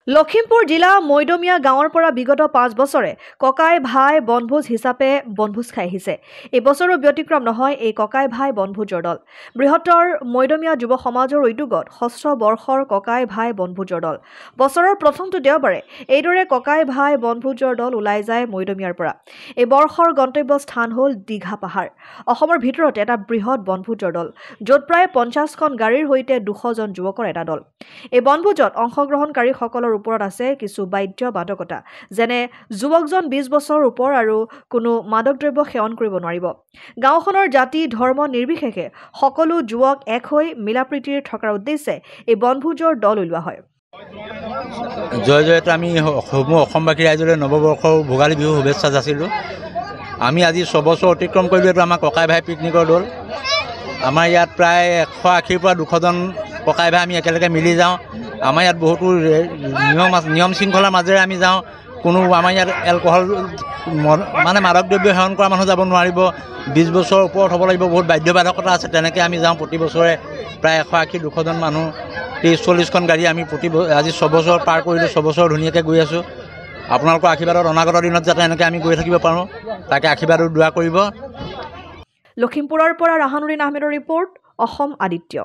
লখিমপুৰ জিলা মৈদমীয়া গাঁৱৰ পৰা বিগত 5 বছৰে ককাই ভাই বনভোজ হিচাপে বনভোজ খাই আহিছে। এই বছৰো ব্যতিক্ৰম নহয় এই ককাই ভাই বনভোজৰ দল। বৃহত্তৰ মৈদমীয়া যুৱ সমাজৰ উদ্যোগত ষষ্ঠ বৰ্ষৰ ককাই ভাই বনভোজৰ দল। বছৰৰ প্ৰথমটো দেওবাৰে এইদৰে ককাই ভাই বনভোজৰ দল ওলাই যায় মৈদমীয়াৰ পৰা। এই বৰ্ষৰ গন্তব্য স্থান হ'ল দীঘা পাহাৰ। অসমৰ ভিতৰতে এটা বৃহৎ বনভোজৰ দল, য'ত প্ৰায় 50খন গাড়ীৰ সৈতে 200 জন যুৱকৰ এটা দল। এই বনভোজত অংশগ্ৰহণকাৰীসকলৰ ওপৰত আছে কিছু বাধ্যবাধকতা, যেনে যুৱকজন 20 বছৰৰ ওপৰ আৰু কোনো মাদক দ্ৰব্য সেৱন কৰিব নোৱাৰিব। গাঁওখনৰ জাতি ধৰ্ম নিৰ্বিশেষে সকলো যুৱক এক হৈ মিলাপ্ৰীতিৰ থকাৰ উদ্দেশ্যে এই বনভোজৰ দল উলিওৱা হয়। জয় জয়তে আমি অসমবাসী ৰাইজলৈ নৱবৰ্ষৰ ভোগালী বিহু শুভেচ্ছা যাচিলোঁ। আমি আজি 6 বছৰ অতিক্ৰম কৰিলোঁ। এইটো আমাৰ ককাই ভাই পিকনিকৰ দল। আমাৰ ইয়াত প্ৰায় 180ৰ পৰা 200 জন ককাই ভাই আমি একেলগে মিলি যাওঁ। আমাৰ ইয়াত বহুতো নিয়ম শৃংখলাৰ মাজেৰে আমি যাওঁ। কোনো আমাৰ ইয়াত এলকহল মাদক দ্ৰব্য সেৱন কৰা মানুহ যাব নোৱাৰিব, 20 বছৰৰ ওপৰত হ'ব লাগিব, বহুত বাধ্যবাধকতা আছে। তেনেকৈ আমি যাওঁ প্ৰতি বছৰে প্ৰায় 180-200 জন মানুহ, 30-40খন গাড়ী আমি আজি 6 বছৰ পাৰ কৰিলোঁ। 6 বছৰ ধুনীয়াকৈ গৈ আছোঁ। আপোনালোকৰ আশীৰ্বাদত অনাগত দিনত যাতে এনেকৈ আমি গৈ থাকিব পাৰোঁ, তাকে আশীৰ্বাদত দোৱা কৰিব। লখিমপুৰৰ পৰা ৰাহানুদ্দিন আহমেদৰ ৰিপৰ্ট, অসম আদিত্য।